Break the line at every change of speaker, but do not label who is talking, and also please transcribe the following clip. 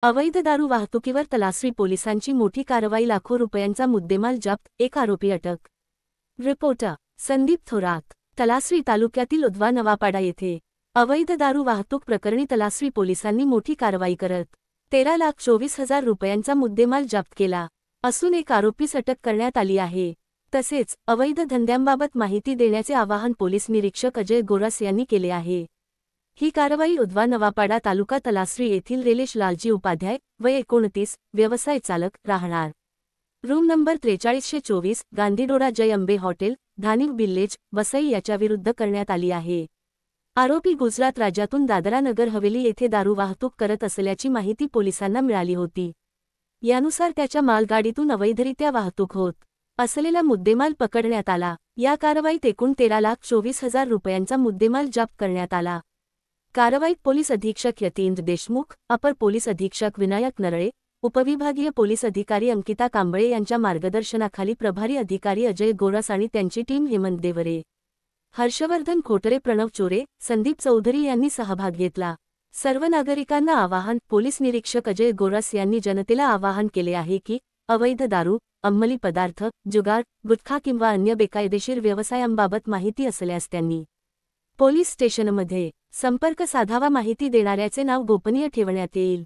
अवैध दारू वाहतुकीवर तलासरी पोलिसांची मोठी कारवाई, लाखो रुपयांचा मुद्देमाल जप्त, एक आरोपी अटक. रिपोर्टर संदीप थोरात. तलासरी तालुक्यातील उधवा नवापाडा येथे अवैध दारू वाहतूक प्रकरणी तलासरी पोलिसांनी मोठी कारवाई करत 13,24,000 रुपयांचा मुद्देमाल जप्त केला असून एक आरोपीस अटक करण्यात आली आहे. तसेच अवैध धंद्यांबाबत माहिती देण्याचे आवाहन पोलीस निरीक्षक अजय गोरस यांनी केले आहे. ही कारवाई उधवा नवापाडा तालुका तलासरी येथील रेलेश लालजी उपाध्याय, वय 29, व्यवसाय चालक, राहणार रूम नंबर 4324, गांधीडोरा, जय अंबे हॉटेल, धानिव विल्लेज, वसई याच्याविरुद्ध करण्यात आली आहे. आरोपी गुजरात राज्यातून दादरा नगर हवेली येथे दारू वाहतूक करत असल्याची माहिती पोलिसांना मिळाली होती. यानुसार त्याच्या मालगाडीतून अवैधरित्या वाहतूक होत असलेला मुद्देमाल पकडण्यात आला. या कारवाईत एकूण 13,24,000 रुपयांचा मुद्देमाल जप्त करण्यात आला. कारवाईत पोलीस अधीक्षक यतींद्र देशमुख, अपर पोलीस अधीक्षक विनायक नरळे, उपविभागीय पोलीस अधिकारी अंकिता कांबळे यांच्या मार्गदर्शनाखाली प्रभारी अधिकारी अजय गोरस आणि त्यांची टीम हेमंत देवरे, हर्षवर्धन खोटरे, प्रणव चोरे, संदीप चौधरी यांनी सहभाग घेतला. सर्व नागरिकांना आवाहन. पोलीस निरीक्षक अजय गोरस यांनी जनतेला आवाहन केले आहे की अवैध दारू, अंमली पदार्थ, जुगार, गुटखा किंवा अन्य बेकायदेशीर व्यवसायांबाबत माहिती असल्यास त्यांनी पोलीस स्टेशनमध्ये संपर्क साधावा. माहिती देणाऱ्याचे नाव गोपनीय ठेवण्यात येईल.